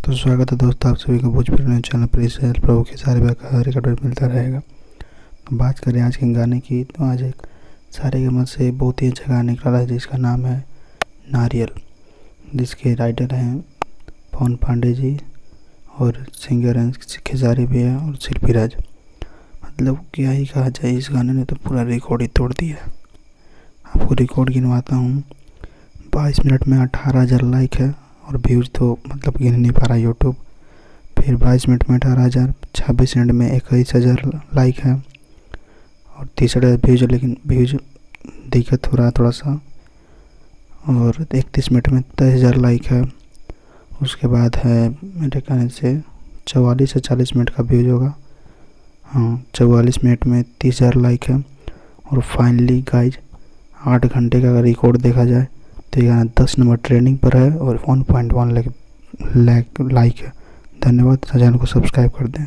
तो स्वागत है दोस्तों आप सभी को भोजपुरी न्यूज़ चैनल पर। इस प्रभु के सारे का रिकॉर्ड मिलता रहेगा। तो बात करें आज के गाने की, तो आज एक सारेगामा से बहुत ही अच्छा गाना निकला है जिसका नाम है नारियल, जिसके राइटर हैं पवन पांडे जी और सिंगर हैं खेसारी भी है और शिल्पी राज। मतलब क्या ही कहा जाए, इस गाने ने तो पूरा रिकॉर्ड ही तोड़ दिया। आपको रिकॉर्ड गिनवाता हूँ। 22 मिनट में 18,000 लाइक है और व्यूज़ तो मतलब गिन नहीं पा रहा यूट्यूब। फिर 22 मिनट में 18,000, 26 मिनट में 21,000 लाइक है और 30,000 व्यूज है, लेकिन व्यूज दिक्कत हो रहा है थोड़ा सा। और 31 मिनट में 23,000 लाइक है। उसके बाद है मेरे कहने से 44 से 40 मिनट का व्यूज होगा। हाँ, 44 मिनट में 30,000 लाइक है। और फाइनली गाइज 8 घंटे का अगर रिकॉर्ड देखा जाए तो ये गाना 10 नंबर ट्रेंडिंग पर है और 1.1 लाख लाइक है। धन्यवाद। चैनल को सब्सक्राइब कर दें।